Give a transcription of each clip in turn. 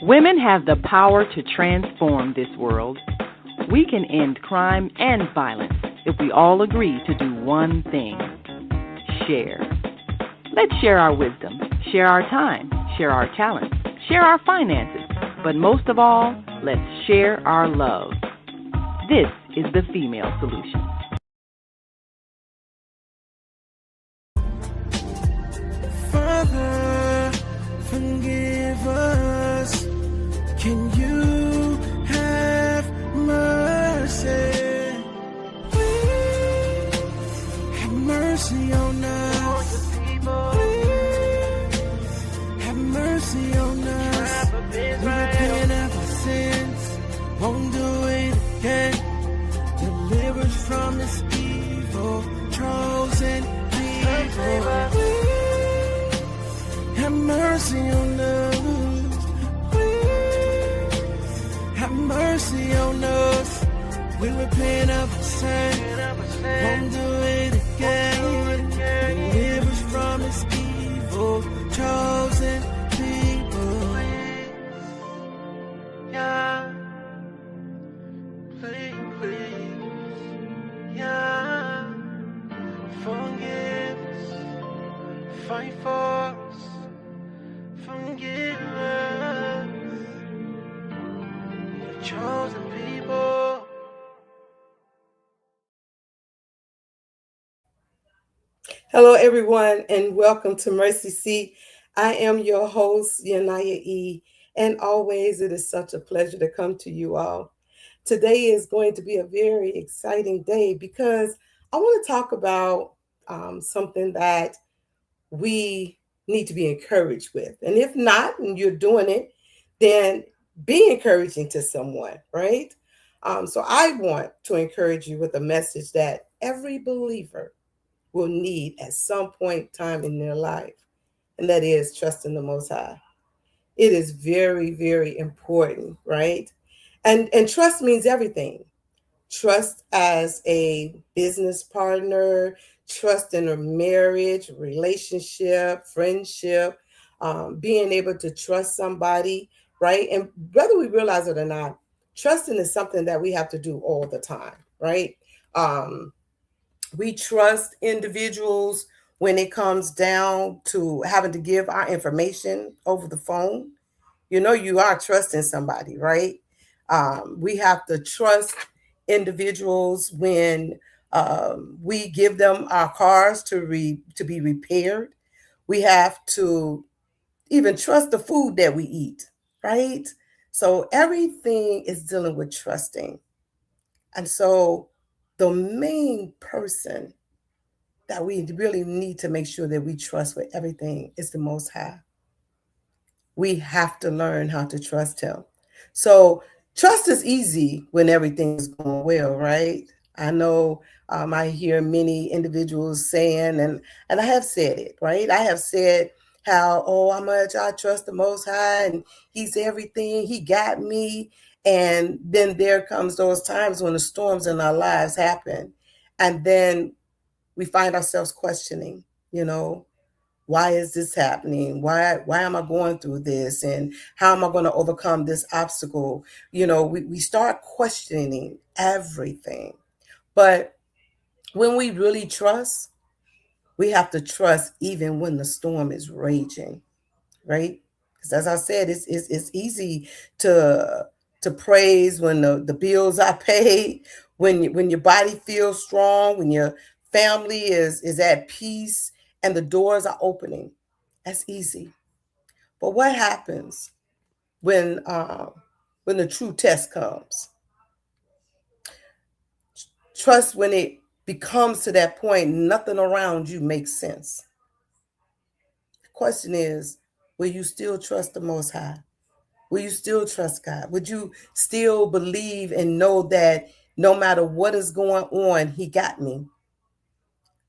Women have the power to transform this world. We can end crime and violence if we all agree to do one thing: share. Let's share our wisdom, share our time, share our talents, share our finances, but most of all, let's share our love. This is the Female Solution. Father, forgive us. Can you have mercy? Please have mercy on us. Please have mercy on us. We repent of our sins, won't do it again. Deliver us from this evil, chosen people. Please have mercy on us. Have mercy on us. We repent of our sin. Won't do it again. Deliver us from this evil, chosen people. Yeah. Please. Yeah. Forgive us. Fight for us. Forgive us. Chosen people. Hello, everyone, and welcome to Mercy Seat. I am your host, YaNi'Yah, and always it is such a pleasure to come to you all. Today is going to be a very exciting day because I want to talk about something that we need to be encouraged with. And if not, and you're doing it, then be encouraging to someone, right? So I want to encourage you with a message that every believer will need at some point in time in their life, and that is trusting the Most High. It is very, very important, right? And trust means everything. Trust as a business partner, trust in a marriage, relationship, friendship, being able to trust somebody, right? And whether we realize it or not, trusting is something that we have to do all the time, right? We trust individuals when it comes down to having to give our information over the phone. You know, you are trusting somebody, right? We have to trust individuals when we give them our cars to be repaired. We have to even trust the food that we eat, right? So everything is dealing with trusting. And so the main person that we really need to make sure that we trust with everything is the Most High. We have to learn how to trust Him. So trust is easy when everything is going well, right? I know I hear many individuals saying, and I have said it, right? I have said how much I trust the Most High and He's everything. He got me. And then there comes those times when the storms in our lives happen. And then we find ourselves questioning, why is this happening? Why am I going through this? And how am I going to overcome this obstacle? We start questioning everything. But when we really trust, we have to trust even when the storm is raging, right? Because as I said, it's easy to praise when the bills are paid, when your body feels strong, when your family is at peace and the doors are opening. That's easy. But what happens when the true test comes? Trust when it becomes to that point, nothing around you makes sense. The question is, will you still trust the Most High? Will you still trust God? Would you still believe and know that no matter what is going on, He got me?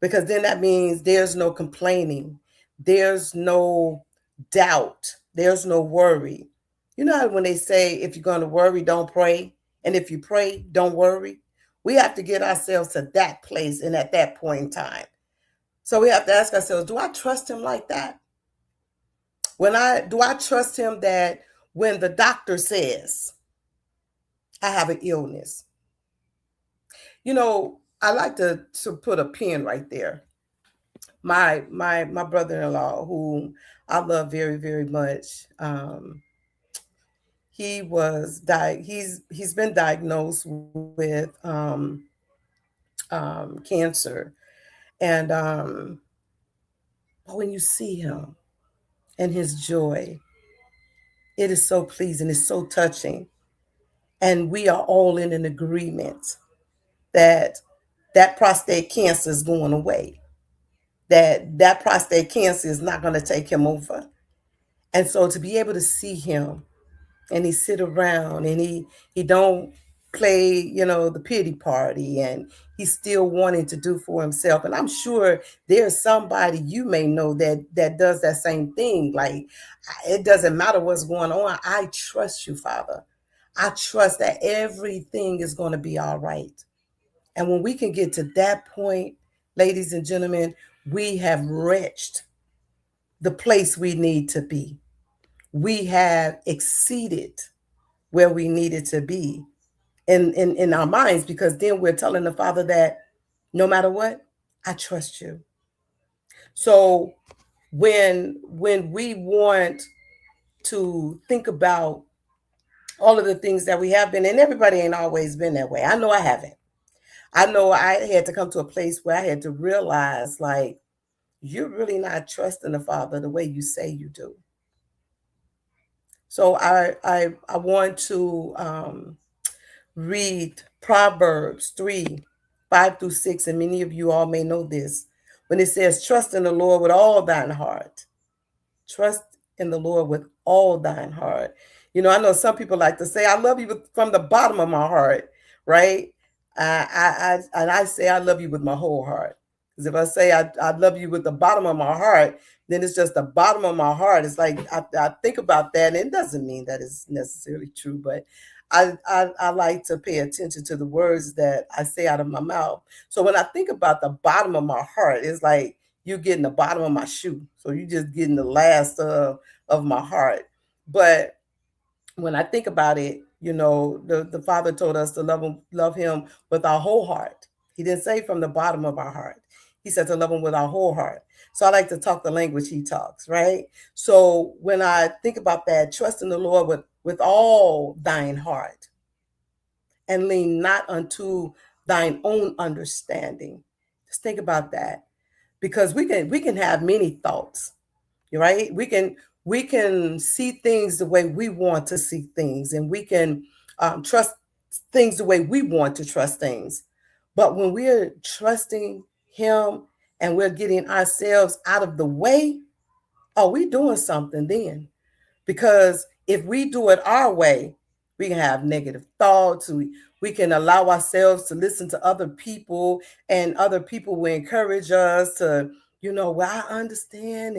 Because then that means there's no complaining. There's no doubt. There's no worry. You know how when they say, if you're going to worry, don't pray. And if you pray, don't worry. We have to get ourselves to that place and at that point in time. So we have to ask ourselves, do I trust Him like that? Do I trust Him that when the doctor says, I have an illness. I like to put a pin right there. My brother-in-law, who I love very, very much, he's been diagnosed with cancer. And but when you see him and his joy, it is so pleasing, it's so touching. And we are all in an agreement that that prostate cancer is going away, that prostate cancer is not going to take him over. And so to be able to see him, and he sit around, and he don't play, the pity party, and he's still wanting to do for himself. And I'm sure there's somebody you may know that does that same thing. Like, it doesn't matter what's going on. I trust you, Father. I trust that everything is going to be all right. And when we can get to that point, ladies and gentlemen, we have reached the place we need to be. We have exceeded where we needed to be in our minds, because then we're telling the Father that no matter what, I trust you. So when we want to think about all of the things that we have been, and everybody ain't always been that way. I know I haven't. I know I had to come to a place where I had to realize, like, you're really not trusting the Father the way you say you do. So I want to read Proverbs 3:5-6, and many of you all may know this, when it says, trust in the Lord with all thine heart. Trust in the Lord with all thine heart. I know some people like to say, I love you from the bottom of my heart, right? And I say, I love you with my whole heart. Because if I say I love you with the bottom of my heart, then it's just the bottom of my heart. It's like, I think about that, and it doesn't mean that it's necessarily true, but I like to pay attention to the words that I say out of my mouth. So when I think about the bottom of my heart, it's like you're getting the bottom of my shoe. So you're just getting the last of my heart. But when I think about it, the Father told us to love him with our whole heart. He didn't say from the bottom of our heart. He said to love him with our whole heart. So I like to talk the language he talks, right? So when I think about that, trust in the Lord with all thine heart, and lean not unto thine own understanding. Just think about that. Because we can have many thoughts, right? We can see things the way we want to see things, and we can trust things the way we want to trust things. But when we're trusting him and we're getting ourselves out of the way, oh, we doing something then. Because if we do it our way, we can have negative thoughts. We can allow ourselves to listen to other people, and other people will encourage us to, well, I understand,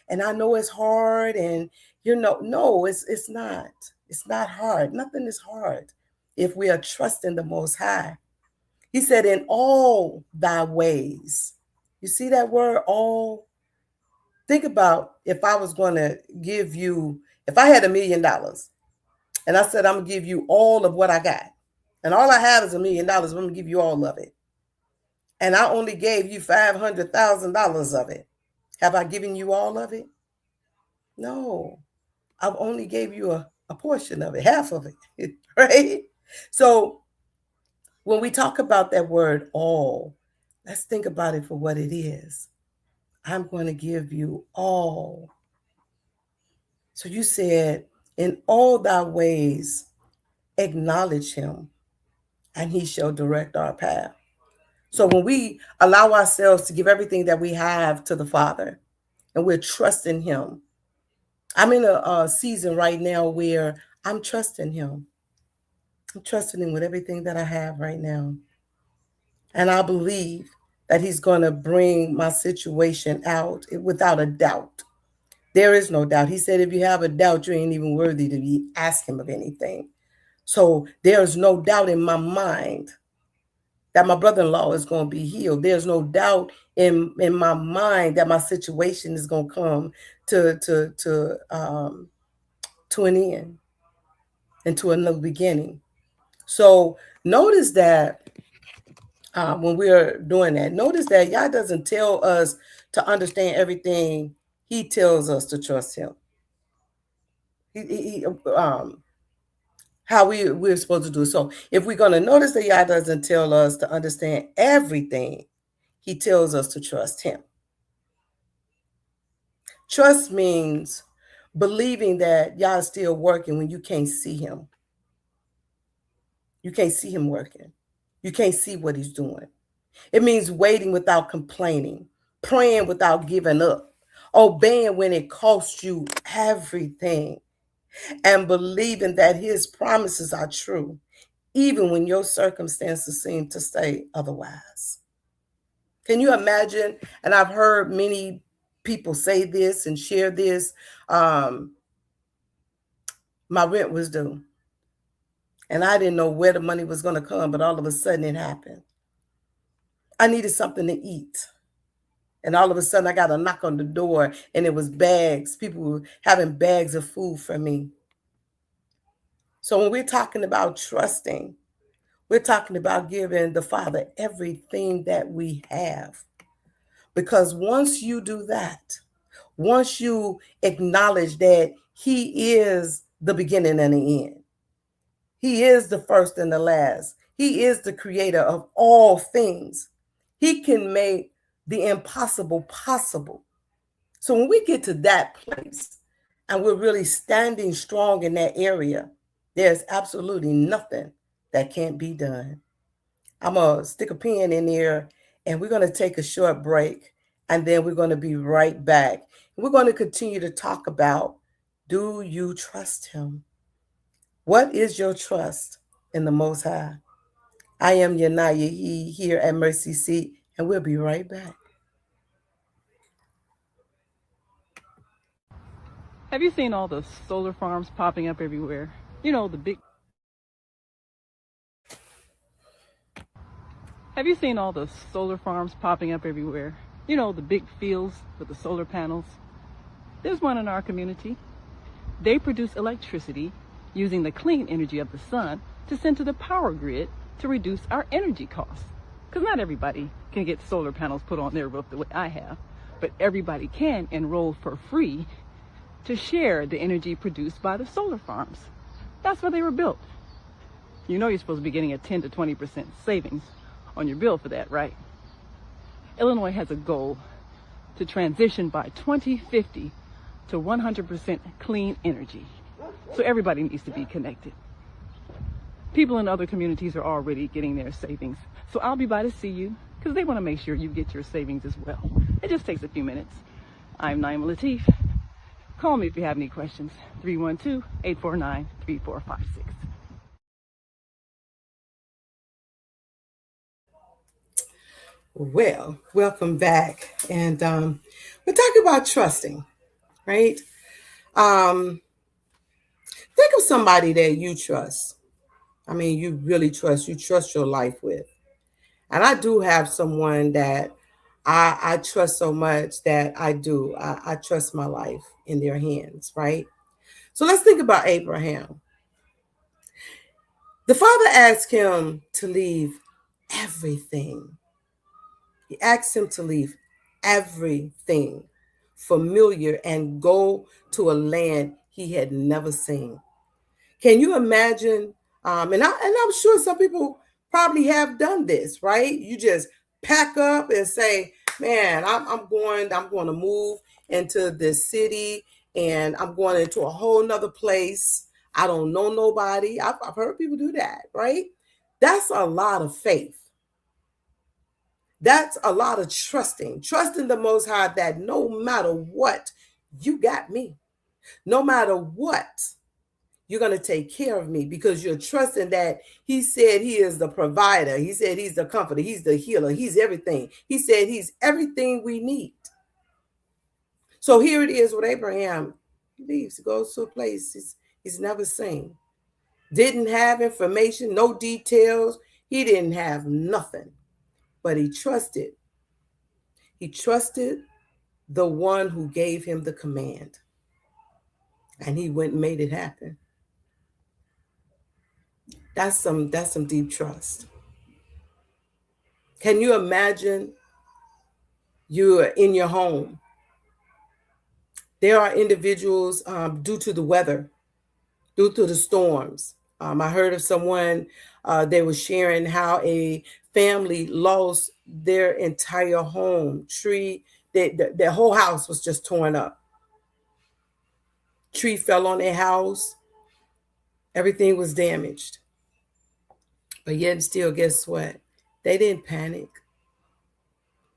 and I know it's hard, and no, it's not. It's not hard. Nothing is hard if we are trusting the Most High. He said, in all thy ways. You see that word, all? Think about, if I was going to give you, if I had $1,000,000 and I said, I'm going to give you all of what I got, and all I have is $1,000,000, I'm going to give you all of it. And I only gave you $500,000 of it. Have I given you all of it? No, I've only gave you a portion of it, half of it, right? So when we talk about that word all, let's think about it for what it is. I'm going to give you all. So you said, in all thy ways, acknowledge him, and he shall direct our path. So when we allow ourselves to give everything that we have to the Father, and we're trusting him, I'm in a season right now where I'm trusting him. I'm trusting him with everything that I have right now. And I believe that he's going to bring my situation out without a doubt. There is no doubt. He said, if you have a doubt, you ain't even worthy to be ask him of anything. So there's no doubt in my mind that my brother-in-law is going to be healed. There's no doubt in my mind that my situation is going to come to an end. into a new beginning. So notice that when we're doing that, notice that Yah doesn't tell us to understand everything. He tells us to trust him. He how we're supposed to do. So if we're going to notice that Yah doesn't tell us to understand everything, he tells us to trust him. Trust means believing that Yah is still working when you can't see him. You can't see him working. You can't see what he's doing. It means waiting without complaining, praying without giving up, obeying when it costs you everything, and believing that his promises are true, even when your circumstances seem to say otherwise. Can you imagine? And I've heard many people say this and share this. My rent was due, and I didn't know where the money was going to come, but all of a sudden it happened. I needed something to eat. And all of a sudden I got a knock on the door, and it was bags. People were having bags of food for me. So when we're talking about trusting, we're talking about giving the Father everything that we have. Because once you do that, once you acknowledge that he is the beginning and the end, he is the first and the last, he is the creator of all things, he can make the impossible possible. So when we get to that place and we're really standing strong in that area, there's absolutely nothing that can't be done. I'm going to stick a pin in there, and we're going to take a short break, and then we're going to be right back. We're going to continue to talk about, do you trust him? What is your trust in the Most High? I am YaNi'Yah here at Mercy Seat, and we'll be right back. Have you seen all the solar farms popping up everywhere? You know, the big. Have you seen all the solar farms popping up everywhere? You know, the big fields with the solar panels? There's one in our community. They produce electricity using the clean energy of the sun to send to the power grid to reduce our energy costs. Because not everybody can get solar panels put on their roof the way I have, but everybody can enroll for free to share the energy produced by the solar farms. That's where they were built. You know you're supposed to be getting a 10 to 20% savings on your bill for that, right? Illinois has a goal to transition by 2050 to 100% clean energy. So everybody needs to be connected. People in other communities are already getting their savings. So I'll be by to see you because they want to make sure you get your savings as well. It just takes a few minutes. I'm Naima Latif. Call me if you have any questions. 312-849-3456. Well, welcome back. And we're talking about trusting, right? Think of somebody that you trust. I mean, you really trust, you trust your life with. And I do have someone that I trust so much that I trust my life in their hands, right? So let's think about Abraham. The father asked him to leave everything. He asked him to leave everything familiar and go to a land he had never seen. Can you imagine? And I'm sure some people probably have done this, right? You just pack up and say, "Man, I'm going to move into this city, and I'm going into a whole nother place. I don't know nobody." I've heard people do that, right? That's a lot of faith. That's a lot of trusting the Most High that no matter what, you got me. No matter what, you're going to take care of me because you're trusting that he said he is the provider. He said he's the comforter. He's the healer. He's everything. He said he's everything we need. So here it is with Abraham. He leaves, goes to a place he's never seen. Didn't have information, no details. He didn't have nothing, but he trusted. He trusted the one who gave him the command. And he went and made it happen. That's some deep trust. Can you imagine you're in your home? There are individuals, due to the weather, due to the storms. I heard of someone, they were sharing how a family lost their entire home. Their whole house was just torn up. Tree fell on their house. Everything was damaged. But yet and still, guess what? They didn't panic.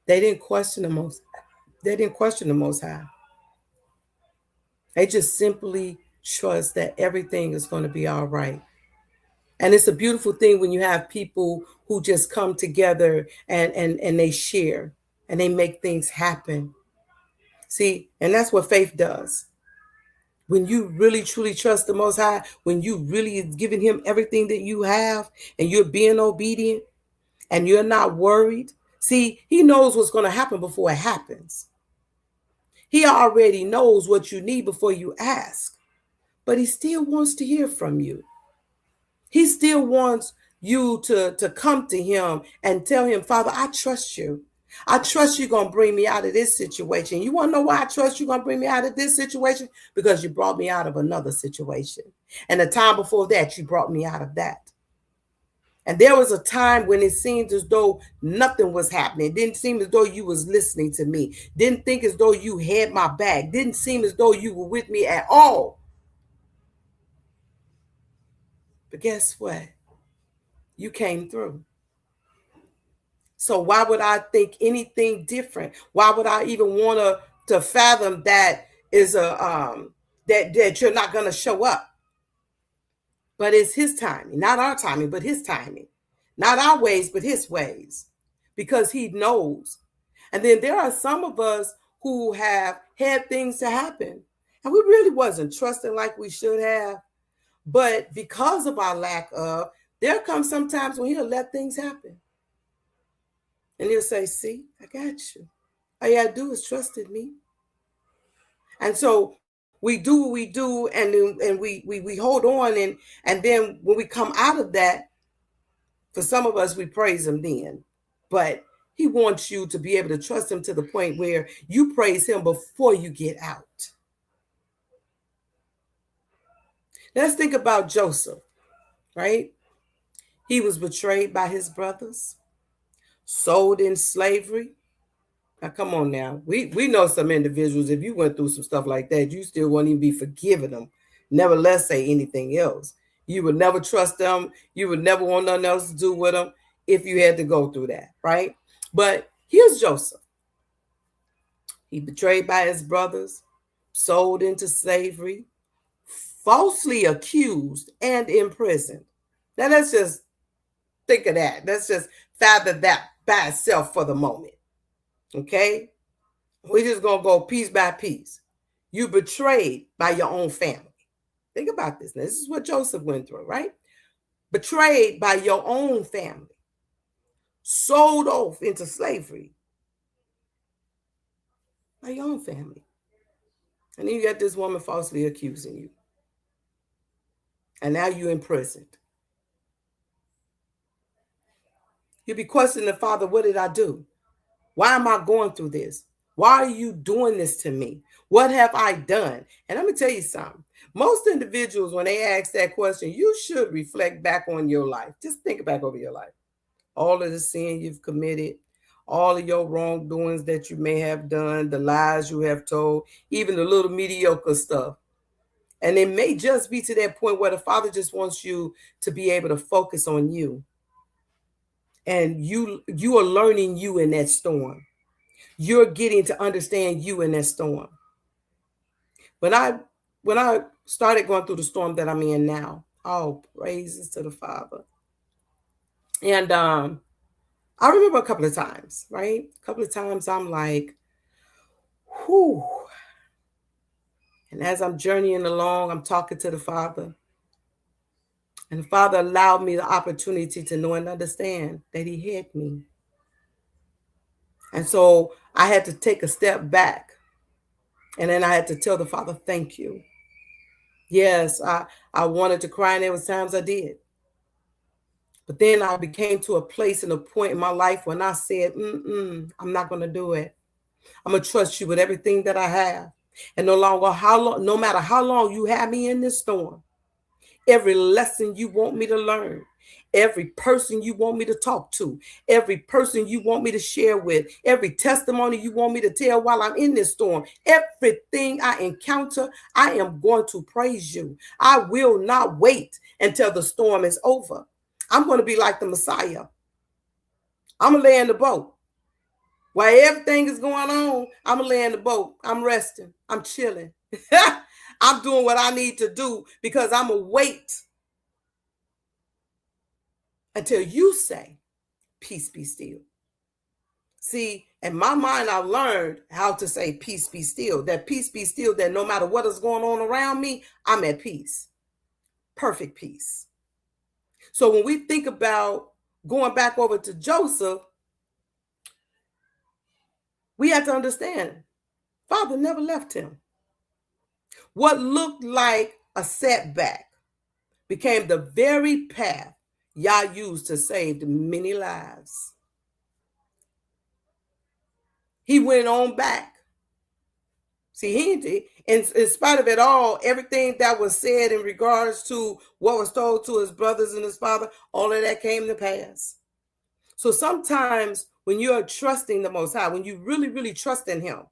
They didn't question the most. They didn't question the Most High. They just simply trust that everything is going to be all right. And it's a beautiful thing when you have people who just come together and they share and they make things happen. See, and that's what faith does. When you really truly trust the Most High, when you really giving Him everything that you have and you're being obedient and you're not worried. See, He knows what's going to happen before it happens. He already knows what you need before you ask, but He still wants to hear from you. He still wants you to come to Him and tell Him, Father, I trust you. I trust you're going to bring me out of this situation. You want to know why I trust you're going to bring me out of this situation? Because you brought me out of another situation. And the time before that, you brought me out of that. And there was a time when it seemed as though nothing was happening. It didn't seem as though you was listening to me. Didn't think as though you had my back. Didn't seem as though you were with me at all. But guess what? You came through. So why would I think anything different? Why would I even want to fathom that is that you're not going to show up? But it's His timing, not our timing, but His timing. Not our ways, but His ways. Because He knows. And then there are some of us who have had things to happen. And we really wasn't trusting like we should have. But because of our lack of, there comes some times when He'll let things happen. And He'll say, see, I got you. All you got to do is trust in me. And so we do what we do, and we hold on. And then when we come out of that, for some of us, we praise Him then. But He wants you to be able to trust Him to the point where you praise Him before you get out. Let's think about Joseph, right? He was betrayed by his brothers, sold in slavery. Now, come on now. We know some individuals, if you went through some stuff like that, you still won't even be forgiving them. Nevertheless, say anything else. You would never trust them. You would never want nothing else to do with them if you had to go through that, right? But here's Joseph. He betrayed by his brothers, sold into slavery, falsely accused, and imprisoned. Now, let's just think of that. Let's just fathom that by itself for the moment. Okay? We're just going to go piece by piece. You betrayed by your own family. Think about this. Now, this is what Joseph went through, right? Betrayed by your own family. Sold off into slavery by your own family. And then you got this woman falsely accusing you. And now you're imprisoned. You'll be questioning the Father, what did I do? Why am I going through this? Why are you doing this to me? What have I done? And let me tell you something. Most individuals, when they ask that question, you should reflect back on your life. Just think back over your life. All of the sin you've committed, all of your wrongdoings that you may have done, the lies you have told, even the little mediocre stuff. And it may just be to that point where the Father just wants you to be able to focus on you. And you are learning you in that storm. You're getting to understand you in that storm. When I started going through the storm that I'm in now, oh, praises to the Father. And I remember a couple of times, right? A couple of times I'm like, whew. And as I'm journeying along, I'm talking to the Father. And the Father allowed me the opportunity to know and understand that He had me. And so I had to take a step back. And then I had to tell the Father, thank you. Yes, I wanted to cry, and there was times I did. But then I became to a place and a point in my life when I said, I'm not going to do it. I'm going to trust you with everything that I have. And no matter how long you have me in this storm, every lesson you want me to learn, every person you want me to talk to, every person you want me to share with, every testimony you want me to tell while I'm in this storm, everything I encounter, I am going to praise you. I will not wait until the storm is over. I'm going to be like the Messiah. I'm going to lay in the boat. While everything is going on, I'm going to lay in the boat. I'm resting. I'm chilling. I'm doing what I need to do because I'm going to wait until you say, peace be still. See, in my mind, I learned how to say, peace be still. That peace be still, that no matter what is going on around me, I'm at peace. Perfect peace. So when we think about going back over to Joseph, we have to understand, Father never left him. What looked like a setback became the very path Yah used to save many lives. He went on back. See, in spite of it all, everything that was said in regards to what was told to his brothers and his father, all of that came to pass. So sometimes when you're trusting the Most High, when you really, really trust in Him,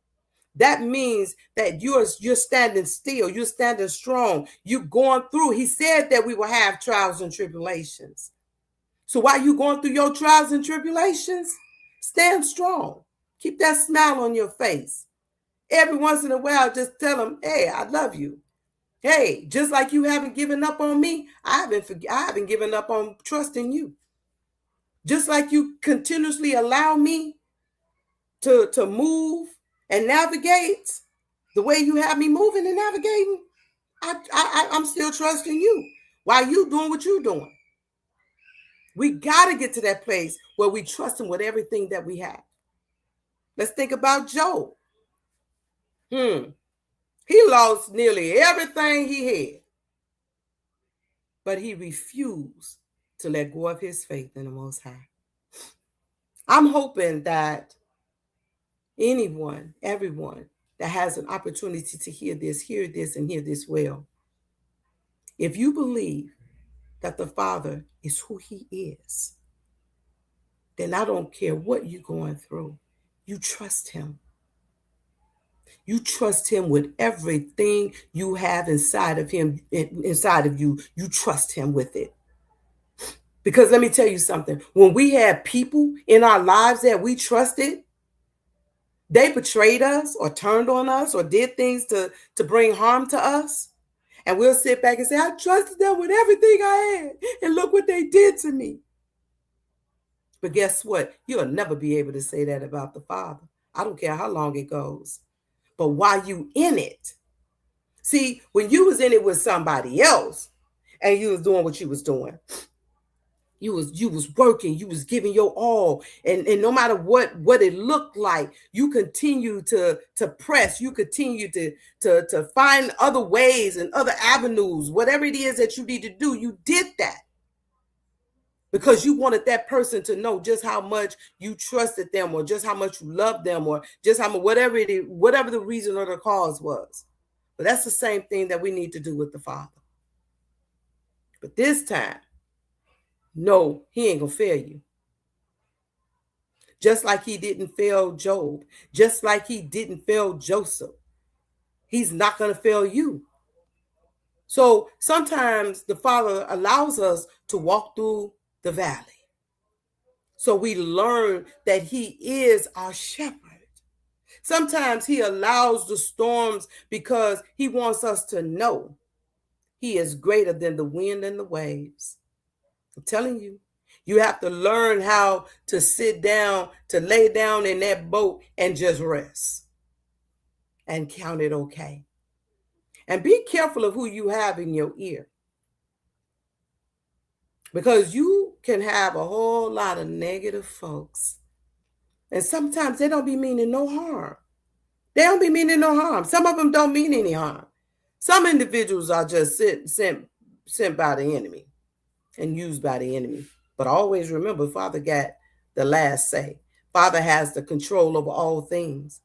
that means that you're standing still, you're standing strong, you're going through. He said that we will have trials and tribulations. So while you're going through your trials and tribulations, stand strong. Keep that smile on your face. Every once in a while, just tell them, hey, I love you. Hey, just like you haven't given up on me, I haven't given up on trusting you. Just like you continuously allow me to move and navigate the way you have me moving and navigating, I'm still trusting you while you doing what you're doing. We got to get to that place where we trust Him with everything that we have. Let's think about Job. He lost nearly everything he had, but he refused to let go of his faith in the Most High. I'm hoping that everyone that has an opportunity to hear this and hear this well. If you believe that the Father is who He is, then I don't care what you're going through. You trust Him. You trust Him with everything you have inside of Him, inside of you. You trust Him with it. Because let me tell you something. When we had people in our lives that we trusted, they betrayed us or turned on us or did things to bring harm to us. And we'll sit back and say, I trusted them with everything I had. And look what they did to me. But guess what? You'll never be able to say that about the Father. I don't care how long it goes. But while you in it, see, when you was in it with somebody else and you was doing what you was doing, you was working, you was giving your all, and no matter what it looked like, you continue to press, you continue to find other ways and other avenues, whatever it is that you need to do, you did that because you wanted that person to know just how much you trusted them, or just how much you loved them, or just how much, whatever it is, whatever the reason or the cause was. But that's the same thing that we need to do with the Father. But this time, no, He ain't gonna fail you. Just like He didn't fail Job, just like He didn't fail Joseph, He's not gonna fail you. So sometimes the Father allows us to walk through the valley, so we learn that He is our shepherd. Sometimes He allows the storms because He wants us to know He is greater than the wind and the waves. I'm telling you, you have to learn how to sit down, to lay down in that boat and just rest and count it okay. And be careful of who you have in your ear, because you can have a whole lot of negative folks. And sometimes they don't be meaning no harm. They don't be meaning no harm. Some of them don't mean any harm. Some individuals are just sent by the enemy and used by the enemy. But always remember, Father got the last say. Father has the control over all things.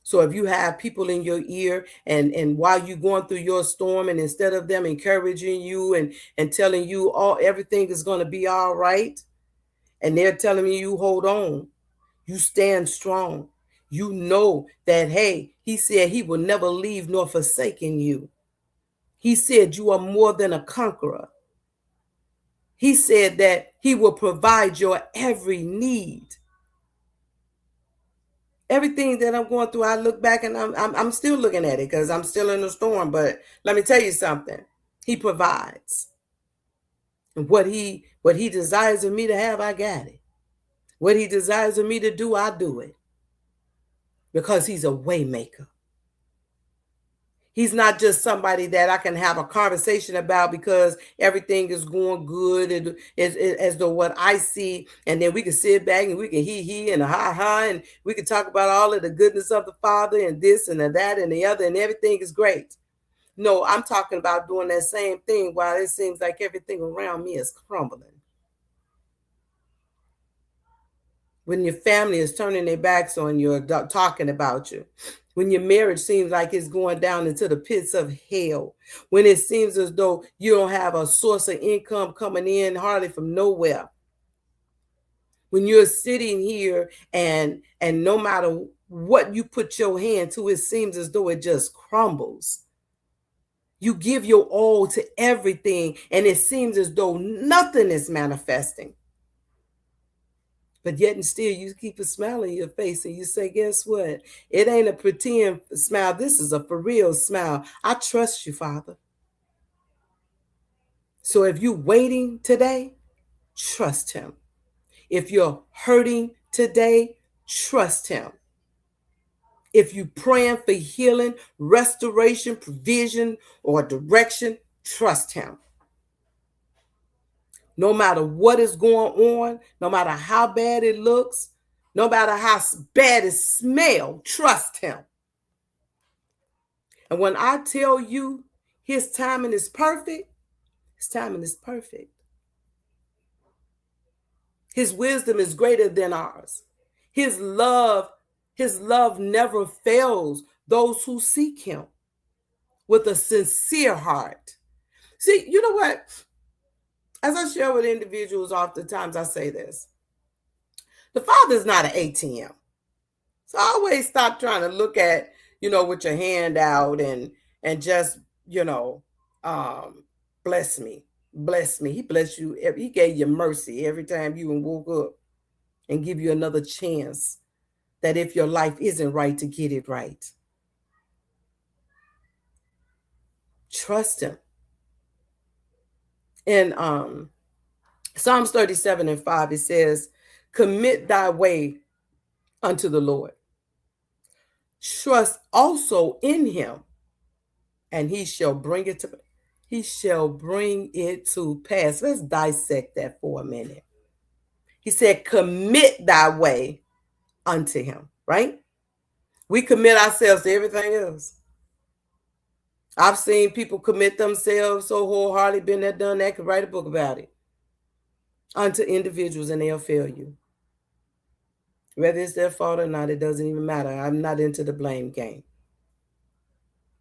So if you have people in your ear and while you're going through your storm, and instead of them encouraging you and telling you everything is going to be all right, and they're telling you hold on, you stand strong. You know that, hey, he said he will never leave nor forsaken you. He said you are more than a conqueror. He said that he will provide your every need. Everything that I'm going through, I look back and I'm still looking at it because I'm still in the storm. But let me tell you something. He provides. And what he desires of me to have, I got it. What he desires of me to do, I do it. Because he's a way maker. He's not just somebody that I can have a conversation about because everything is going good and as though what I see, and then we can sit back and we can he and a ha and we can talk about all of the goodness of the Father and this and that and the other and everything is great. No, I'm talking about doing that same thing while it seems like everything around me is crumbling. When your family is turning their backs on you or talking about you, when your marriage seems like it's going down into the pits of hell, when it seems as though you don't have a source of income coming in hardly from nowhere, when you're sitting here and no matter what you put your hand to, it seems as though it just crumbles. You give your all to everything and it seems as though nothing is manifesting. But yet and still you keep a smile on your face and you say, guess what? It ain't a pretend smile. This is a for real smile. I trust you, Father. So if you're waiting today, trust him. If you're hurting today, trust him. If you're praying for healing, restoration, provision, or direction, trust him. No matter what is going on, no matter how bad it looks, no matter how bad it smells, trust him. And when I tell you his timing is perfect, his timing is perfect. His wisdom is greater than ours. His love never fails those who seek him with a sincere heart. See, you know what? As I share with individuals oftentimes, I say this. The Father is not an ATM. So I always stop trying to look at, with your hand out and just, bless me. Bless me. He blessed you. He gave you mercy every time you woke up and give you another chance that if your life isn't right, to get it right. Trust him. In Psalms 37:5, it says, commit thy way unto the Lord. Trust also in him, and he shall bring it to pass. Let's dissect that for a minute. He said, commit thy way unto him, right? We commit ourselves to everything else. I've seen people commit themselves so wholeheartedly, been there, done that, could write a book about it, unto individuals, and they'll fail you. Whether it's their fault or not, it doesn't even matter. I'm not into the blame game.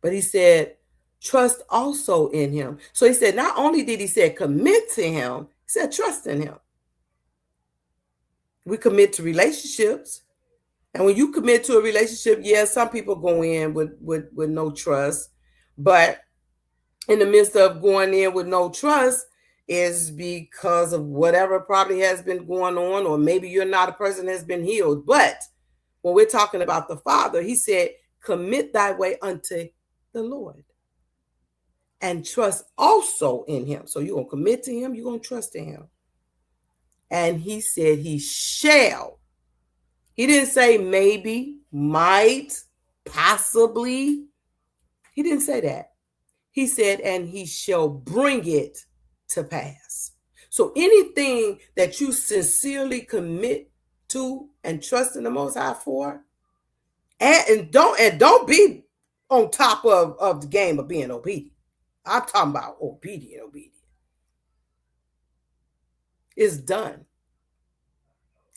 But he said, trust also in him. So he said, not only did he say commit to him, he said trust in him. We commit to relationships. And when you commit to a relationship, yes, some people go in with no trust. But in the midst of going in with no trust is because of whatever probably has been going on, or maybe you're not a person that's been healed. But when we're talking about the Father, he said, commit thy way unto the Lord and trust also in him. So you're going to commit to him, you're going to trust in him. And he said he shall. He didn't say maybe, might, possibly. He didn't say that. He said, and he shall bring it to pass. So anything that you sincerely commit to and trust in the Most High for, and don't be on top of the game of being obedient. I'm talking about obedient. It's done.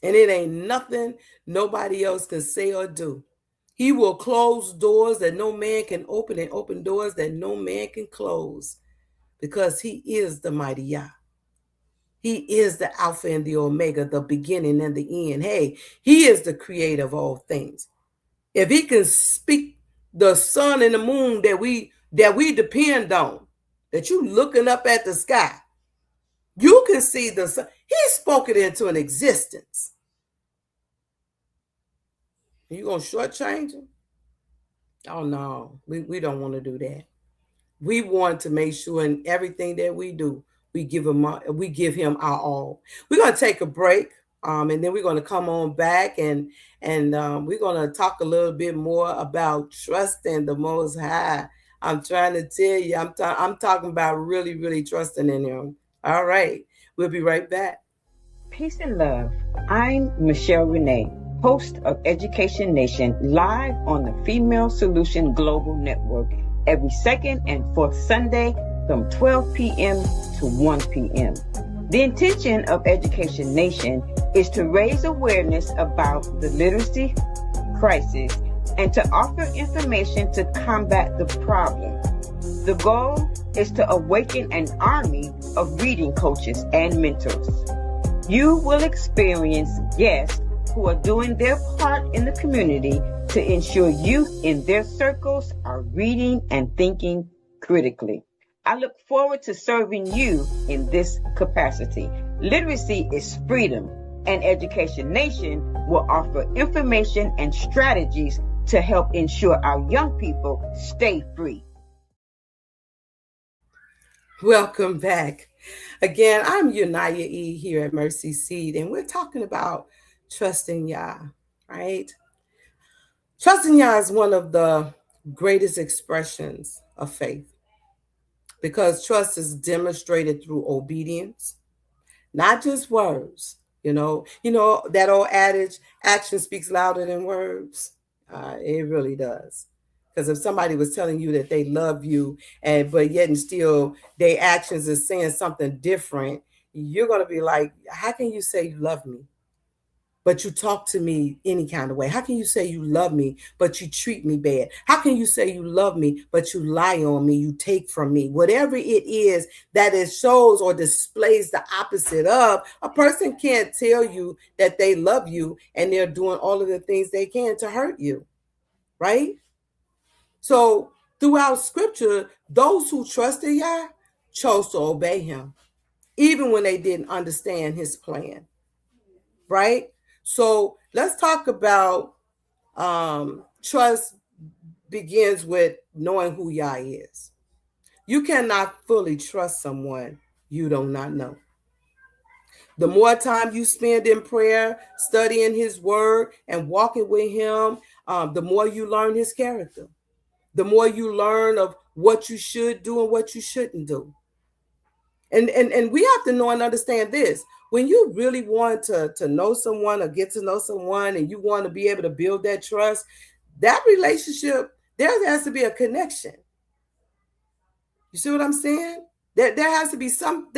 And it ain't nothing nobody else can say or do. He will close doors that no man can open and open doors that no man can close because he is the mighty Yah. He is the Alpha and the Omega, the beginning and the end. Hey, he is the creator of all things. If he can speak the sun and the moon that we depend on, that you looking up at the sky, you can see the sun. He spoke it into an existence. You gonna shortchange him? Oh no, we don't want to do that. We want to make sure in everything that we do, we give him our all. We're gonna take a break, and then we're gonna come on back and we're gonna talk a little bit more about trusting the Most High. I'm trying to tell you, I'm talking about really, really trusting in Him. All right, we'll be right back. Peace and love. I'm Michelle Renee, host of Education Nation, live on the Female Solution Global Network every second and fourth Sunday from 12 p.m. to 1 p.m. The intention of Education Nation is to raise awareness about the literacy crisis and to offer information to combat the problem. The goal is to awaken an army of reading coaches and mentors. You will experience guests who are doing their part in the community to ensure youth in their circles are reading and thinking critically. I look forward to serving you in this capacity. Literacy is freedom, and Education Nation will offer information and strategies to help ensure our young people stay free. Welcome back. Again, I'm YaNi'Yah here at Mercy Seed, and we're talking about trusting Yah, right? Trusting Yah is one of the greatest expressions of faith because trust is demonstrated through obedience, not just words. You know that old adage, action speaks louder than words. It really does. Because if somebody was telling you that they love you, and but yet and still their actions is saying something different, you're gonna be like, how can you say you love me, but you talk to me any kind of way? How can you say you love me, but you treat me bad? How can you say you love me, but you lie on me, you take from me? Whatever it is that it shows or displays the opposite of, a person can't tell you that they love you and they're doing all of the things they can to hurt you, right? So throughout scripture, those who trusted Yah chose to obey him, even when they didn't understand his plan, right? So let's talk about trust begins with knowing who Yah is. You cannot fully trust someone you do not know. The more time you spend in prayer, studying his word, and walking with him, the more you learn his character. The more you learn of what you should do and what you shouldn't do. And we have to know and understand this. When you really want to know someone or get to know someone and you want to be able to build that trust, that relationship, there has to be a connection. You see what I'm saying? There has to be something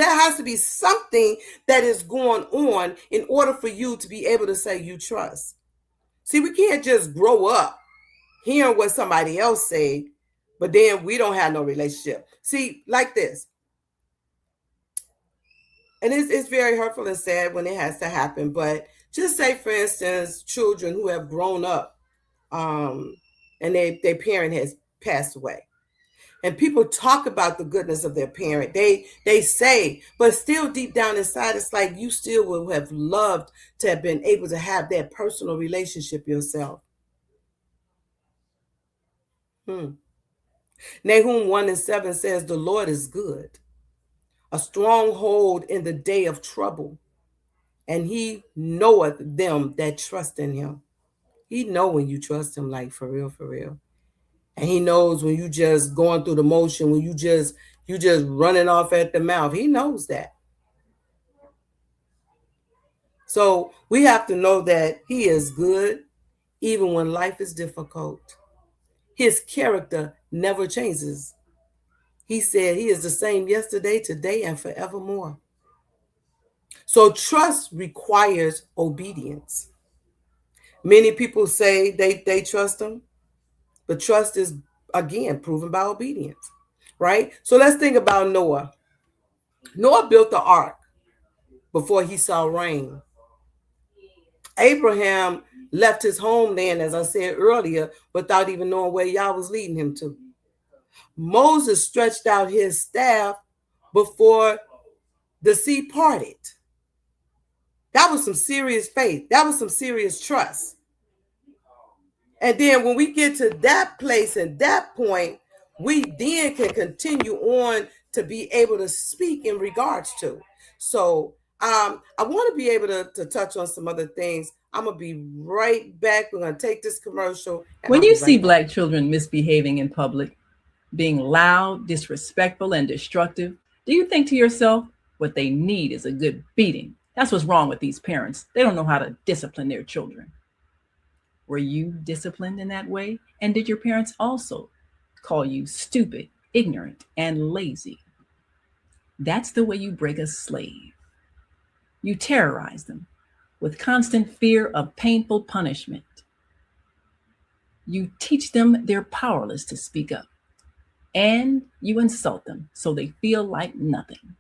that is going on in order for you to be able to say you trust. See, we can't just grow up hearing what somebody else say, but then we don't have no relationship. See, like this. And it's very hurtful and sad when it has to happen. But just say, for instance, children who have grown up and their parent has passed away. And people talk about the goodness of their parent. They say, but still deep down inside, it's like you still would have loved to have been able to have that personal relationship yourself. Nahum 1:7 says, the Lord is good, a stronghold in the day of trouble, and he knoweth them that trust in him. He know when you trust him, like for real, for real. And he knows when you just going through the motion, when you just running off at the mouth. He knows that. So we have to know that he is good even when life is difficult. His character never changes. He said he is the same yesterday, today, and forevermore. So trust requires obedience. Many people say they trust him, but trust is, again, proven by obedience, right? So let's think about Noah. Noah built the ark before he saw rain. Abraham left his homeland, as I said earlier, without even knowing where Yah was leading him to. Moses stretched out his staff before the sea parted. That was some serious faith. That was some serious trust. And then when we get to that place and that point, we then can continue on to be able to speak in regards to. So I want to be able to touch on some other things. I'm going to be right back. We're going to take this commercial. And When I'll you be see right back. Black children misbehaving in public, being loud, disrespectful, and destructive, do you think to yourself, what they need is a good beating? That's what's wrong with these parents. They don't know how to discipline their children. Were you disciplined in that way? And did your parents also call you stupid, ignorant, and lazy? That's the way you break a slave. You terrorize them with constant fear of painful punishment. You teach them they're powerless to speak up, and you insult them so they feel like nothing.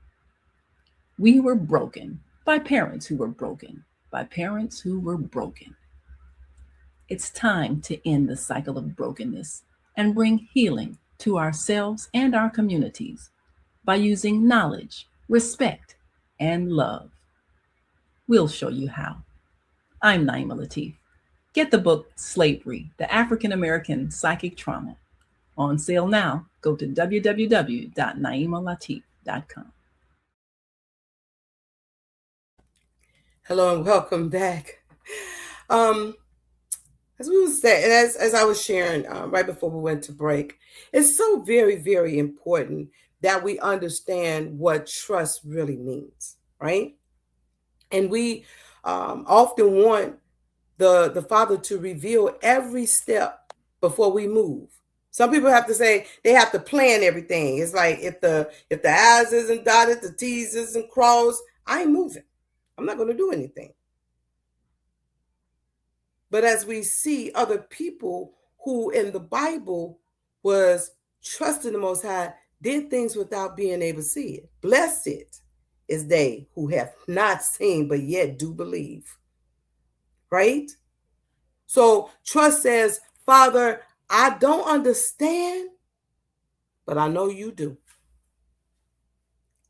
We were broken by parents who were broken, by parents who were broken. It's time to end the cycle of brokenness and bring healing to ourselves and our communities by using knowledge, respect, and love. We'll show you how. I'm Naima Latif. Get the book Slavery, the African American Psychic Trauma. On sale now. Go to www.naimalatif.com. Hello and welcome back. As we were saying, as I was sharing right before we went to break, it's so very, very important that we understand what trust really means, right? And we often want the Father to reveal every step before we move. Some people have to say they have to plan everything. It's like if the I's isn't dotted, the T's isn't crossed, I ain't moving. I'm not going to do anything. But as we see other people who in the Bible was trusting the Most High, did things without being able to see it. Blessed is they who have not seen but yet do believe. Right? So trust says, Father, I don't understand, but I know you do.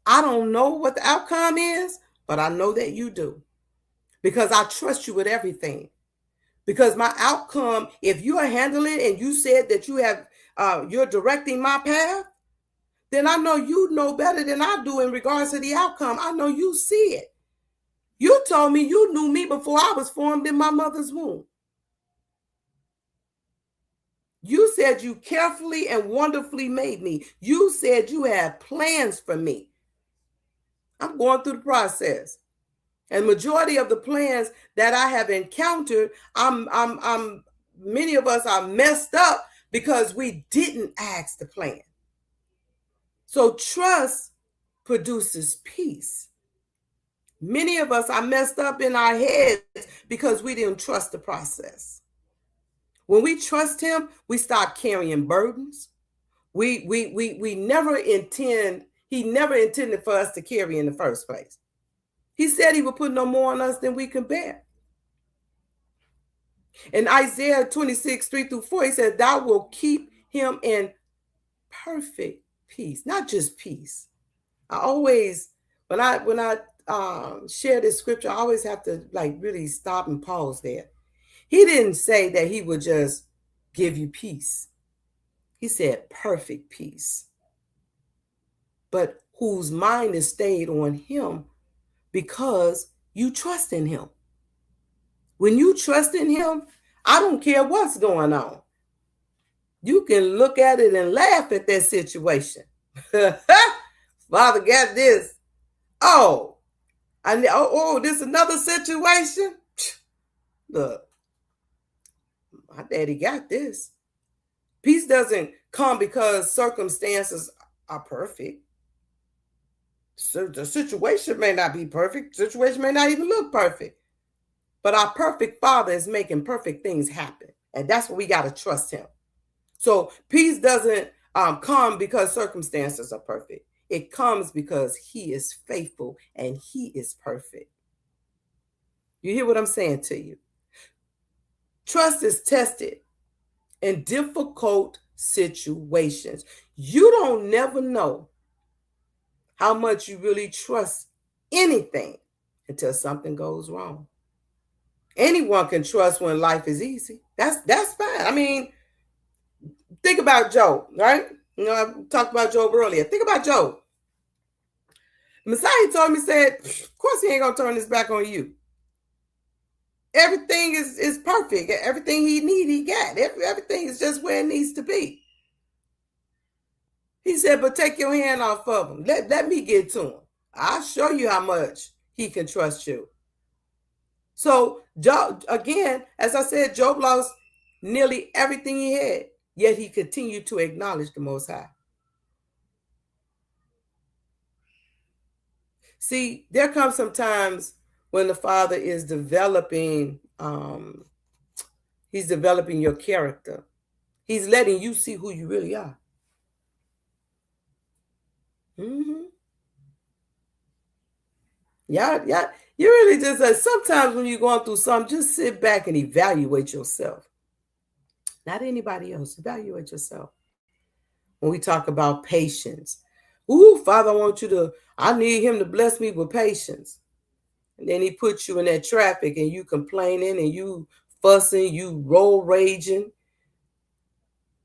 I don't know what the outcome is, but I know that you do. Because I trust you with everything. Because my outcome, if you are handling it and you said that you're directing my path, then I know you know better than I do in regards to the outcome. I know you see it. You told me you knew me before I was formed in my mother's womb. You said you carefully and wonderfully made me. You said you had plans for me. I'm going through the process. And majority of the plans that I have encountered, many of us are messed up because we didn't ask the plan. So trust produces peace. Many of us are messed up in our heads because we didn't trust the process. When we trust him, we start carrying burdens. We never intend, he never intended for us to carry in the first place. He said he would put no more on us than we can bear. In Isaiah 26, 3-4, he said, thou will keep him in perfect peace, not just peace. I always, when I share this scripture, I always have to really stop and pause there. He didn't say that he would just give you peace. He said perfect peace. But whose mind is stayed on him because you trust in him. When you trust in him, I don't care what's going on. You can look at it and laugh at that situation. Father got this. This is another situation. Look, my daddy got this. Peace doesn't come because circumstances are perfect. So the situation may not be perfect. The situation may not even look perfect. But our perfect Father is making perfect things happen. And that's what we got to trust him. So peace doesn't come because circumstances are perfect. It comes because he is faithful and he is perfect. You hear what I'm saying to you? Trust is tested in difficult situations. You don't never know how much you really trust anything until something goes wrong. Anyone can trust when life is easy. That's fine. I mean, think about Job, right? You know, I talked about Job earlier. Think about Job. Messiah told me, said, of course he ain't gonna turn his back on you. Everything is perfect. Everything he need, he got. Everything is just where it needs to be. He said, but take your hand off of him. Let me get to him. I'll show you how much he can trust you. So Job, again, as I said, Job lost nearly everything he had, yet he continued to acknowledge the Most High. See, there comes some times when the Father is developing, he's developing your character. He's letting you see who you really are. Mm-hmm. Yeah. You really just, sometimes when you're going through something, just sit back and evaluate yourself. Not anybody else. Evaluate yourself. When we talk about patience. Ooh, Father, I need him to bless me with patience. And then he puts you in that traffic and you complaining and you fussing, you road raging.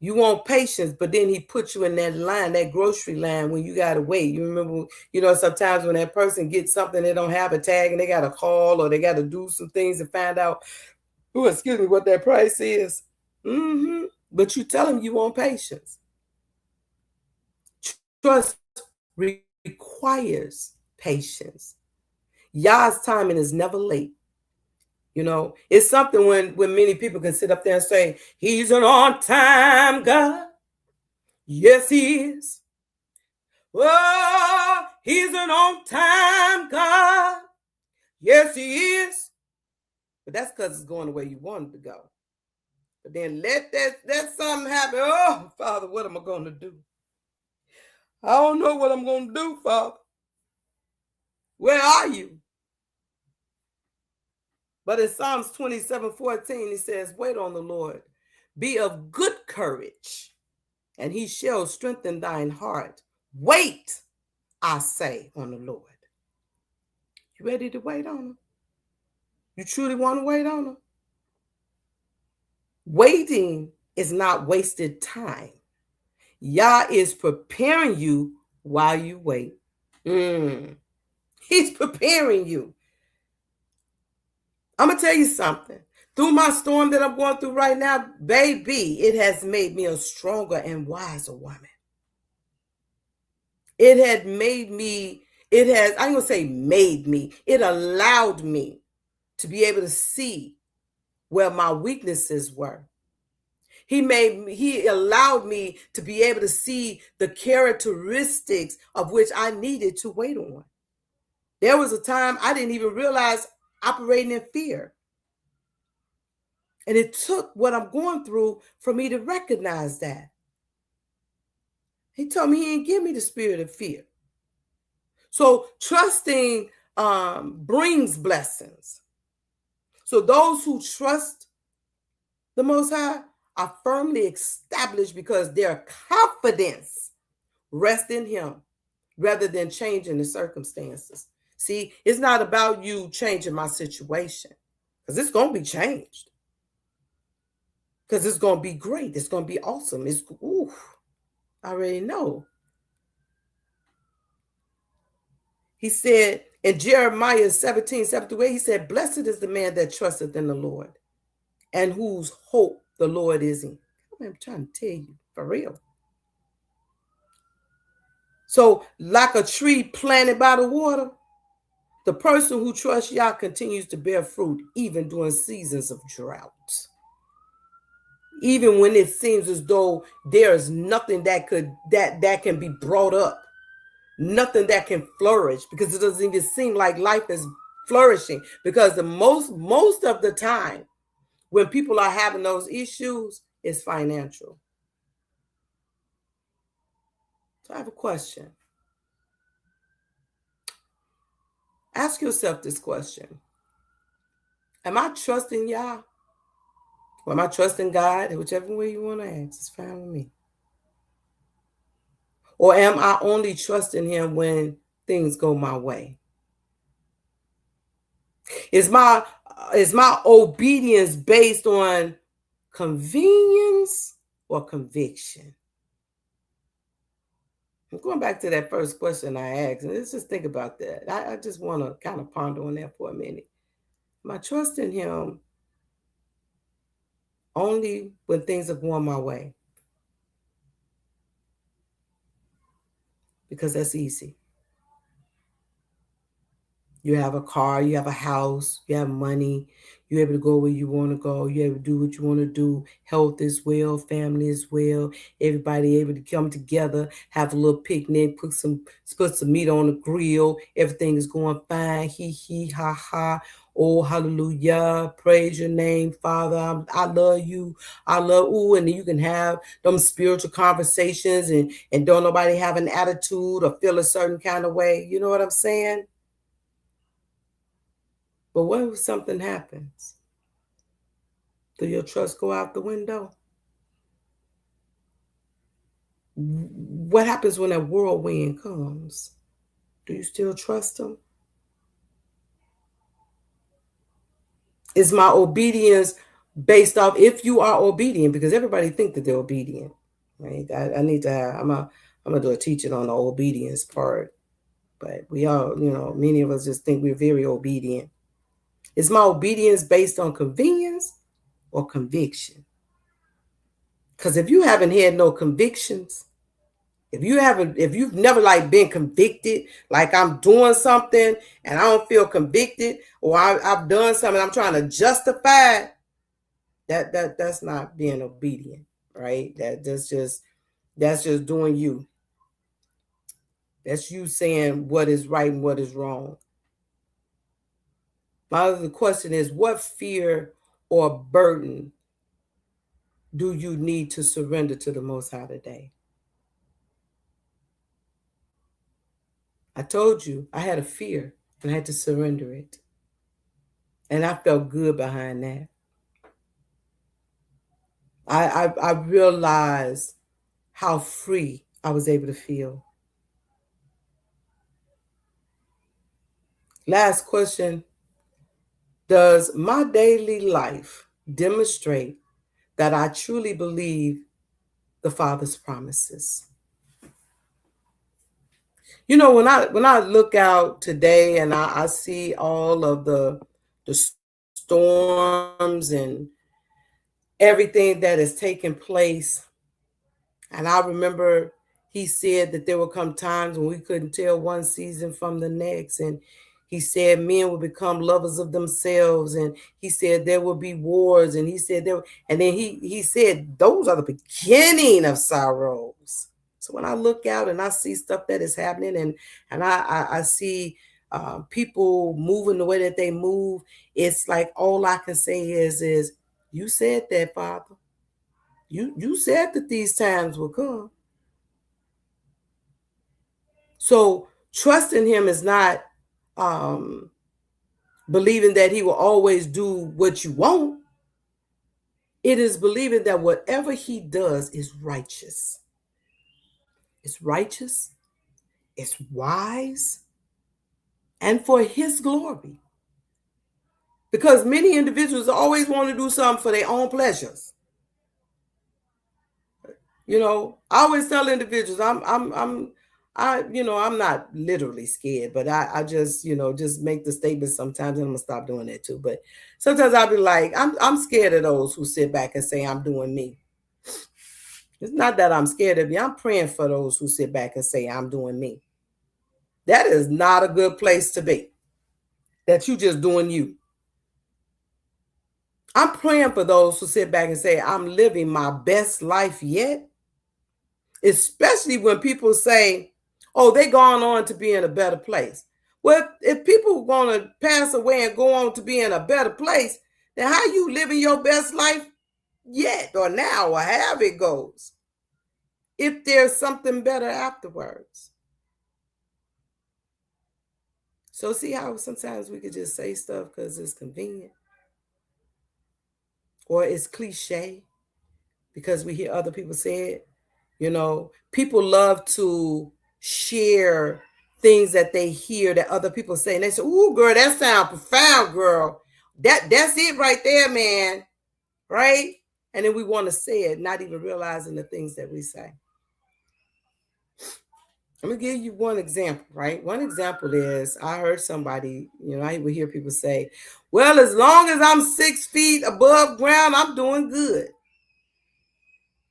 You want patience, but then he puts you in that line, that grocery line when you got to wait. You remember, sometimes when that person gets something, they don't have a tag and they got to call or they got to do some things to find out, what that price is. Mm-hmm. But you tell him you want patience. Trust requires patience. Yah's timing is never late. It's something when many people can sit up there and say, he's an on-time God. Yes, he is. Oh, he's an on-time God. Yes, he is. But that's because it's going the way you want it to go. But then let that something happen. Oh, Father, what am I going to do? I don't know what I'm going to do, Father. Where are you? But in Psalms 27:14, he says, wait on the Lord. Be of good courage, and he shall strengthen thine heart. Wait, I say, on the Lord. You ready to wait on him? You truly want to wait on him? Waiting is not wasted time. Yah is preparing you while you wait. He's preparing you. I'm going to tell you something. Through my storm that I'm going through right now, baby, it has made me a stronger and wiser woman. It had made me, I'm going to say made me, it allowed me to be able to see where my weaknesses were. He allowed me to be able to see the characteristics of which I needed to wait on. There was a time I didn't even realize operating in fear. And it took what I'm going through for me to recognize that. He told me he didn't give me the spirit of fear. So trusting brings blessings. So those who trust the Most High are firmly established because their confidence rests in him rather than changing the circumstances. See, it's not about you changing my situation because it's going to be changed. Because it's going to be great. It's going to be awesome. I already know. He said in Jeremiah 17:7-8, he said, blessed is the man that trusteth in the Lord and whose hope the Lord is in. I'm trying to tell you, for real. So like a tree planted by the water, the person who trusts Yah continues to bear fruit even during seasons of drought. Even when it seems as though there is nothing that can be brought up. nothing that can flourish, because it doesn't even seem like life is flourishing, because the most of the time when people are having those issues, it's financial. So I have a question. Ask yourself this question. Am I trusting Yah? Or am I trusting God? Whichever way you want to ask, it's fine with me. Or am I only trusting him when things go my way? Is my obedience based on convenience or conviction? I'm going back to that first question I asked, and let's just think about that. I just want to kind of ponder on that for a minute. Am I trusting him only when things are going my way? Because that's easy. You have a car, you have a house, you have money, you're able to go where you want to go, you're able to do what you want to do. Health is well, family is well, everybody able to come together, have a little picnic, put some meat on the grill, everything is going fine, hee ha ha. Oh, hallelujah, praise your name, Father. I love you. I love, ooh, and then you can have them spiritual conversations and don't nobody have an attitude or feel a certain kind of way. You know what I'm saying? But what if something happens? Do your trust go out the window? What happens when that whirlwind comes? Do you still trust him? Is my obedience based off if you are obedient? Because everybody think that they're obedient, right? I need to have, I'm gonna do a teaching on the obedience part. But we all, many of us just think we're very obedient. Is my obedience based on convenience or conviction? Because if you haven't had no convictions, if you've never like been convicted, like I'm doing something and I don't feel convicted, or I've done something, I'm trying to justify that's not being obedient, right? That's just doing you. That's you saying what is right and what is wrong. My other question is, what fear or burden do you need to surrender to the Most High today? I told you I had a fear and I had to surrender it. And I felt good behind that. I realized how free I was able to feel. Last question. Does my daily life demonstrate that I truly believe the Father's promises? When I look out today and I see all of the storms and everything that is taking place, and I remember he said that there will come times when we couldn't tell one season from the next. And he said men will become lovers of themselves. And he said there will be wars. And he said and then he said those are the beginning of sorrows. So when I look out and I see stuff that is happening and I see people moving the way that they move, it's like all I can say is you said that, Father. You said that these times will come. So trusting him is not believing that he will always do what you want. It is believing that whatever he does is righteous. It's righteous, it's wise, and for his glory. Because many individuals always want to do something for their own pleasures. I always tell individuals, I'm not literally scared, but I just, just make the statement sometimes, and I'm gonna stop doing that too. But sometimes I'll be like, I'm scared of those who sit back and say I'm doing me. It's not that I'm scared of you. I'm praying for those who sit back and say I'm doing me. That is not a good place to be. That you just doing you. I'm praying for those who sit back and say I'm living my best life yet. Especially when people say, Oh, they gone on to be in a better place. Well, if people are going to pass away and go on to be in a better place, then how you living your best life yet or now or however it goes? If there's something better afterwards. So see how sometimes we could just say stuff because it's convenient or it's cliche because we hear other people say it. You know, people love to share things that they hear that other people say. And they say, ooh, girl, that sounds profound, girl. That's it right there, man. Right? And then we want to say it, not even realizing the things that we say. I'm going to give you one example, right? One example is I heard somebody, I would hear people say, well, as long as I'm 6 feet above ground, I'm doing good.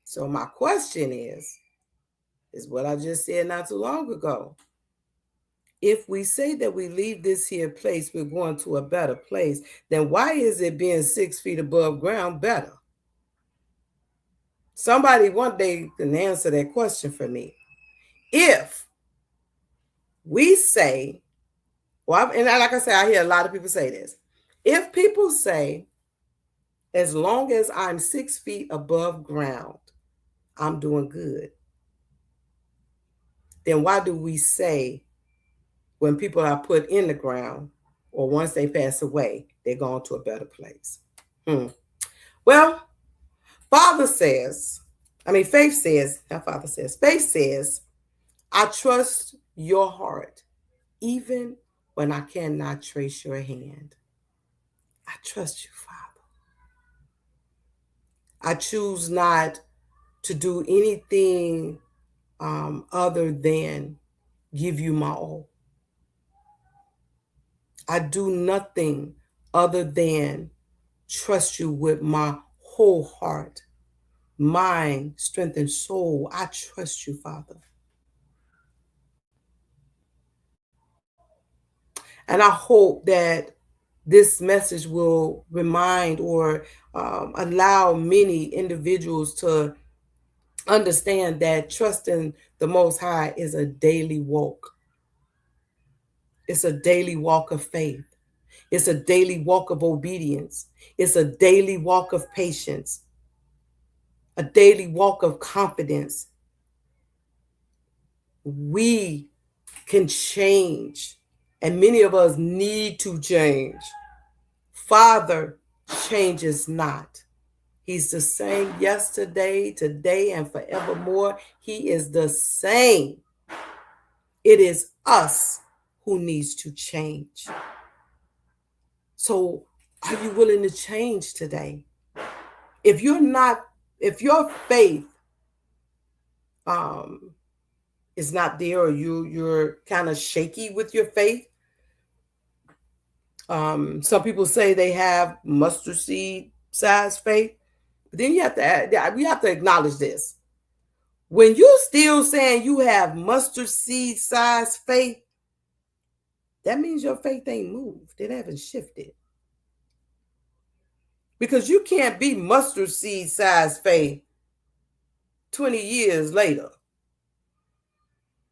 So my question is what I just said not too long ago. If we say that we leave this here place, we're going to a better place, then why is it being 6 feet above ground better? Somebody one day can answer that question for me. If we say, and like I said, I hear a lot of people say this. If people say, as long as I'm 6 feet above ground, I'm doing good, then why do we say when people are put in the ground or once they pass away, they're going to a better place? Well, faith says, I trust your heart, even when I cannot trace your hand. I trust you, Father. I choose not to do anything other than give you my all. I do nothing other than trust you with my whole heart, mind, strength, and soul. I trust you, Father. And I hope that this message will remind or allow many individuals to understand that trusting the Most High is a daily walk. It's a daily walk of faith. It's a daily walk of obedience. It's a daily walk of patience, a daily walk of confidence. We can change, and many of us need to change. Father changes not. He's the same yesterday, today, and forevermore. He is the same. It is us who needs to change. So are you willing to change today? If your faith is not there, or you're kind of shaky with your faith, some people say they have mustard seed size faith. But then we have to acknowledge this. When you're still saying you have mustard seed size faith, that means your faith ain't moved. It haven't shifted. Because you can't be mustard seed size faith 20 years later.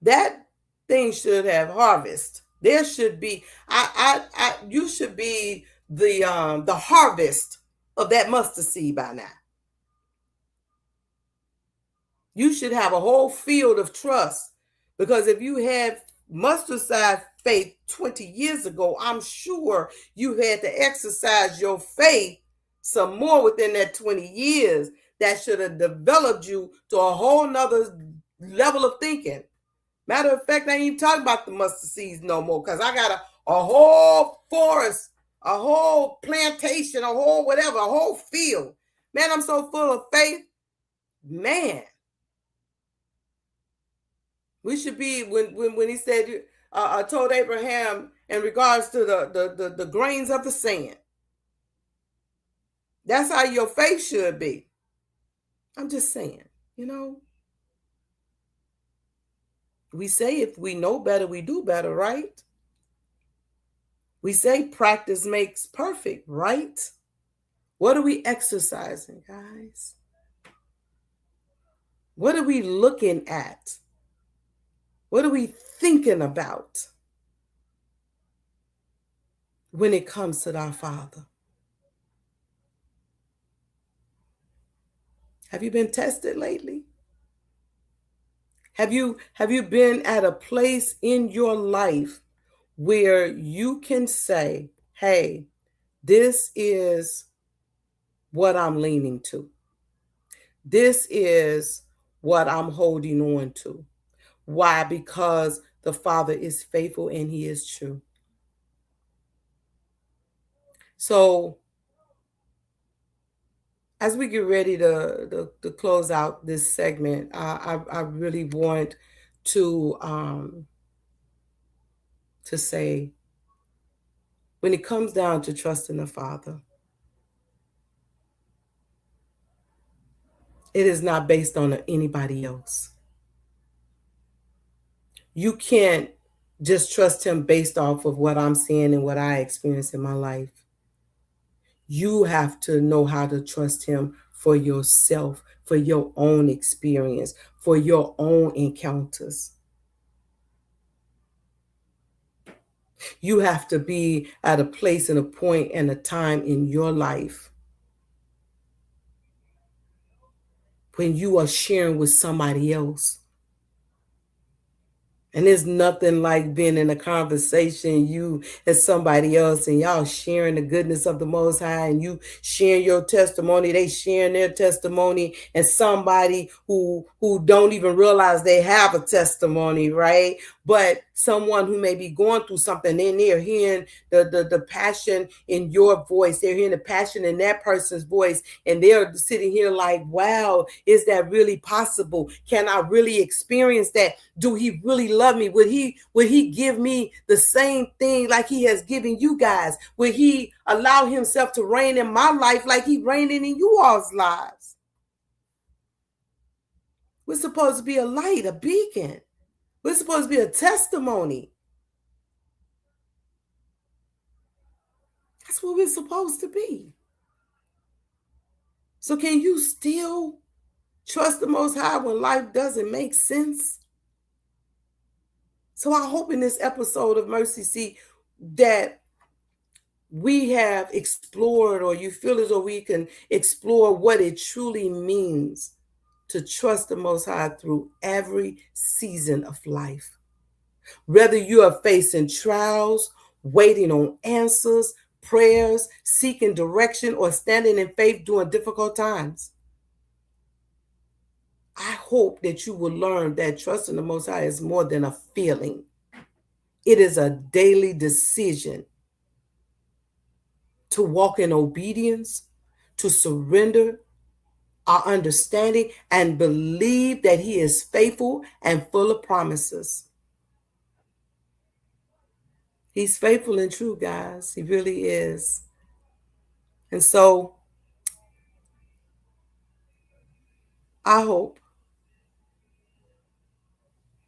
That thing should have harvest. There should be, you should be the harvest of that mustard seed by now. You should have a whole field of trust, because if you had mustard size faith 20 years ago, I'm sure you had to exercise your faith some more within that 20 years. That should have developed you to a whole nother level of thinking. Matter of fact, I ain't even talking about the mustard seeds no more, because I got a whole forest, a whole plantation, a whole whatever, a whole field. Man, I'm so full of faith. Man, we should be, when he said, told Abraham in regards to the grains of the sand. That's how your faith should be. I'm just saying, we say if we know better, we do better, right? We say practice makes perfect, right? What are we exercising, guys? What are we looking at? What are we thinking about when it comes to our Father? Have you been tested lately? Have you been at a place in your life where you can say, hey, this is what I'm leaning to. This is what I'm holding on to. Why? Because the Father is faithful and He is true. So as we get ready to close out this segment, I really want to say, when it comes down to trusting the Father, it is not based on anybody else. You can't just trust Him based off of what I'm seeing and what I experience in my life. You have to know how to trust Him for yourself, for your own experience, for your own encounters. You have to be at a place and a point and a time in your life when you are sharing with somebody else. And there's nothing like being in a conversation, you and somebody else, and y'all sharing the goodness of the Most High, and you sharing your testimony, they sharing their testimony, and somebody who don't even realize they have a testimony, right? But someone who may be going through something, and they're hearing the passion in your voice, they're hearing the passion in that person's voice, and they're sitting here like, wow, is that really possible? Can I really experience that? Do He really love me? Would he give me the same thing like He has given you guys? Would He allow Himself to reign in my life like He reigning in you all's lives? We're supposed to be a light, a beacon. We're supposed to be a testimony. That's what we're supposed to be. So can you still trust the Most High when life doesn't make sense? So I hope in this episode of Mercy Seat that we have explored, or you feel as though we can explore what it truly means to trust the Most High through every season of life. Whether you are facing trials, waiting on answers, prayers, seeking direction, or standing in faith during difficult times. I hope that you will learn that trusting the Most High is more than a feeling. It is a daily decision to walk in obedience, to surrender our understanding, and believe that He is faithful and full of promises. He's faithful and true, guys. He really is. And so I hope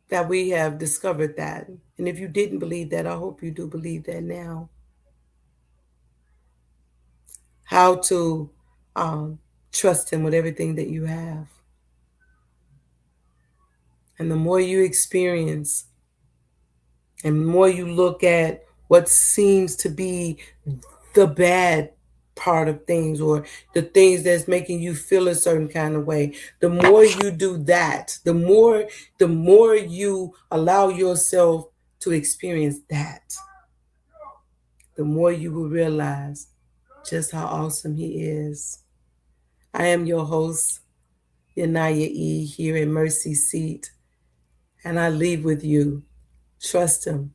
that we have discovered that. And if you didn't believe that, I hope you do believe that now. How to trust Him with everything that you have. And the more you experience, and the more you look at what seems to be the bad part of things, or the things that's making you feel a certain kind of way, the more you do that, the more you allow yourself to experience that, the more you will realize just how awesome He is. I am your host, YaNi'Yah, here in Mercy Seat, and I leave with you. Trust Him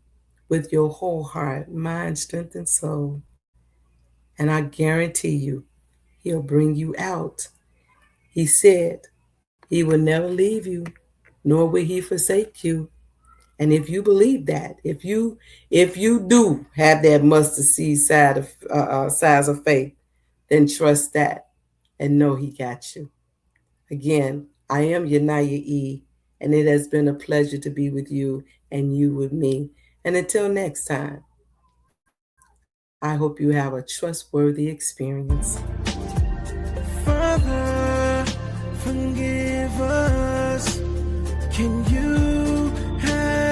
with your whole heart, mind, strength, and soul. And I guarantee you, He'll bring you out. He said He will never leave you, nor will He forsake you. And if you believe that, if you do have that mustard seed size of faith, then trust that and know He got you. Again, I am YaNi'Yah, and it has been a pleasure to be with you and you with me. And until next time, I hope you have a trustworthy experience. Father, forgive us. Can you have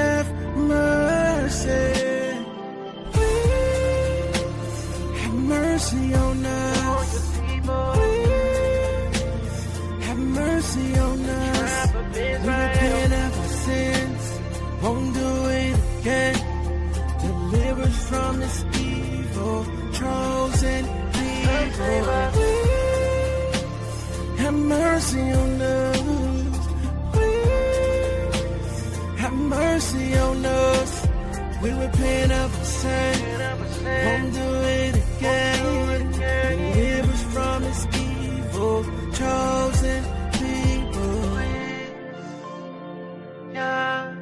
mercy on us. We repent of our sins, won't do it again. Deliver us from this evil, chosen people. Have mercy on us. Have mercy on us. We repent of our sin, won't do it again. Deliver us from this evil, chosen people. Yeah,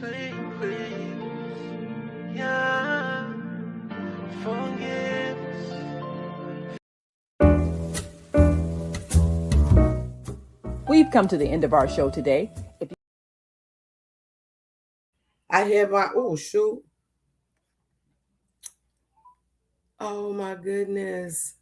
please, yeah, forgive us. We've come to the end of our show today. I had my, oh, shoot. Oh, my goodness.